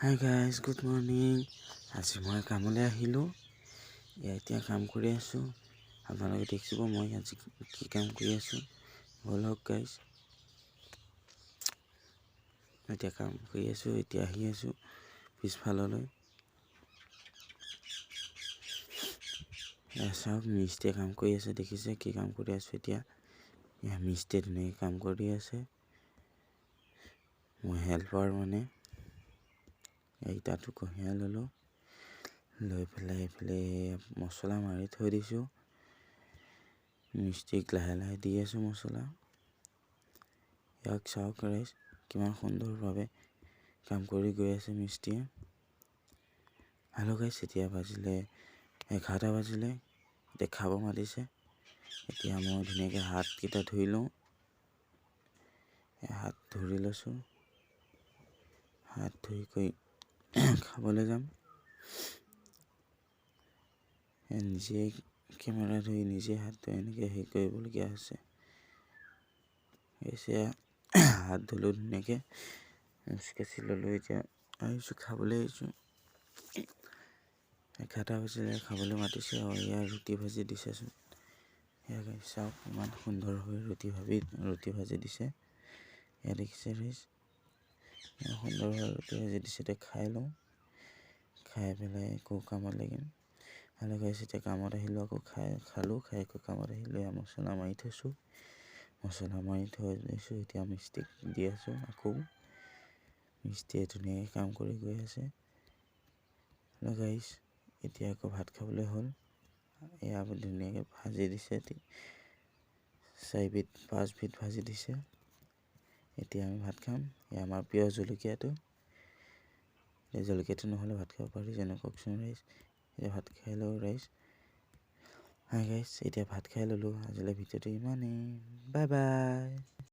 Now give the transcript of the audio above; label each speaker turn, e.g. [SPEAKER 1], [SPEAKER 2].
[SPEAKER 1] Hi guys, good morning. আজি মই কামলৈ আহিলোঁ। এতিয়া কাম কৰি আছোঁ। আপোনালোকে দেখিব মই আজি কি কাম কৰি আছোঁ। বলক গাইজ, এতিয়া কাম কৰি আছোঁ। এতিয়া আহি আছোঁ পিছফাললৈ। চাওক, মিস্ত্ৰীয়ে কাম কৰি আছে। দেখিছে কি কাম কৰি আছোঁ। এতিয়া মিস্ত্ৰীয়ে ধুনীয়াকৈ কাম কৰি আছে। মই হেল্পাৰ মানে ইটাটো কঢ়িয়াই ল'লোঁ। লৈ পেলাই এইফালে মছলা মাৰি থৈ দিছোঁ। মিস্ত্ৰীক লাহে লাহে দি আছোঁ মছলা। ইয়াক চাওক গাইজ, কিমান সুন্দৰভাৱে কাম কৰি গৈ আছে মিস্ত্ৰীয়ে। হেল্ল' গাইজ, এতিয়া বাজিলে 11টা বাজিলে। এতিয়া খাব মাতিছে। এতিয়া মই ধুনীয়াকৈ হাতকেইটা ধুই লওঁ। হাত ধৰি লৈছোঁ। হাত ধুই কৰি খাবলৈ যাম। নিজে কেমেৰা ধৰি নিজে হাত ধুই এনেকৈ হেৰি কৰিবলগীয়া হৈছে। হাত ধুলোঁ ধুনীয়াকৈ, কাচি ল'লোঁ। এতিয়া আহিছোঁ, খাবলৈ আহিছোঁ। 11টা বাজিলে, খাবলৈ মাতিছে আৰু ইয়াৰ ৰুটি ভাজি দিছেচোন। ইয়াক চাওক, ইমান সুন্দৰভাৱে ৰুটি ভাজি দিছে। এয়া দেখিছে ৰাইজ, ইমান সুন্দৰভাৱে ৰুটি ভাজি দিছে। এতিয়া খাই লওঁ। খাই পেলাই আকৌ কামত লাগিম। ভালে গাইজ, এতিয়া কামত আহিলোঁ। আকৌ খালোঁ। খাই আকৌ কামত আহিলোঁ। এয়া মছলা মাৰি থৈছোঁ। মছলা মাৰি থৈ লৈছোঁ। এতিয়া মিস্ত্ৰীক দি আছোঁ। আকৌ মিস্ত্ৰীয়ে ধুনীয়াকৈ কাম কৰি গৈ আছে। হেল্ল' গাইজ, এতিয়া আকৌ ভাত খাবলৈ হ'ল। এয়া ধুনীয়াকৈ ভাজি দিছে। 4 বিধ 5 বিধ ভাজি দিছে। এতিয়া আমি ভাত খাম। এয়া আমাৰ প্ৰিয় জলকীয়াটো। এই জলকীয়াটো নহ'লে ভাত খাব পাৰি জানো, কওকচোন ৰাইজ। এতিয়া ভাত খাই লওঁ ৰাইজ। হাই গাইজ, এতিয়া ভাত খাই ল'লোঁ। আজিলৈ ভিডিঅ'টো ইমানেই। Bye bye.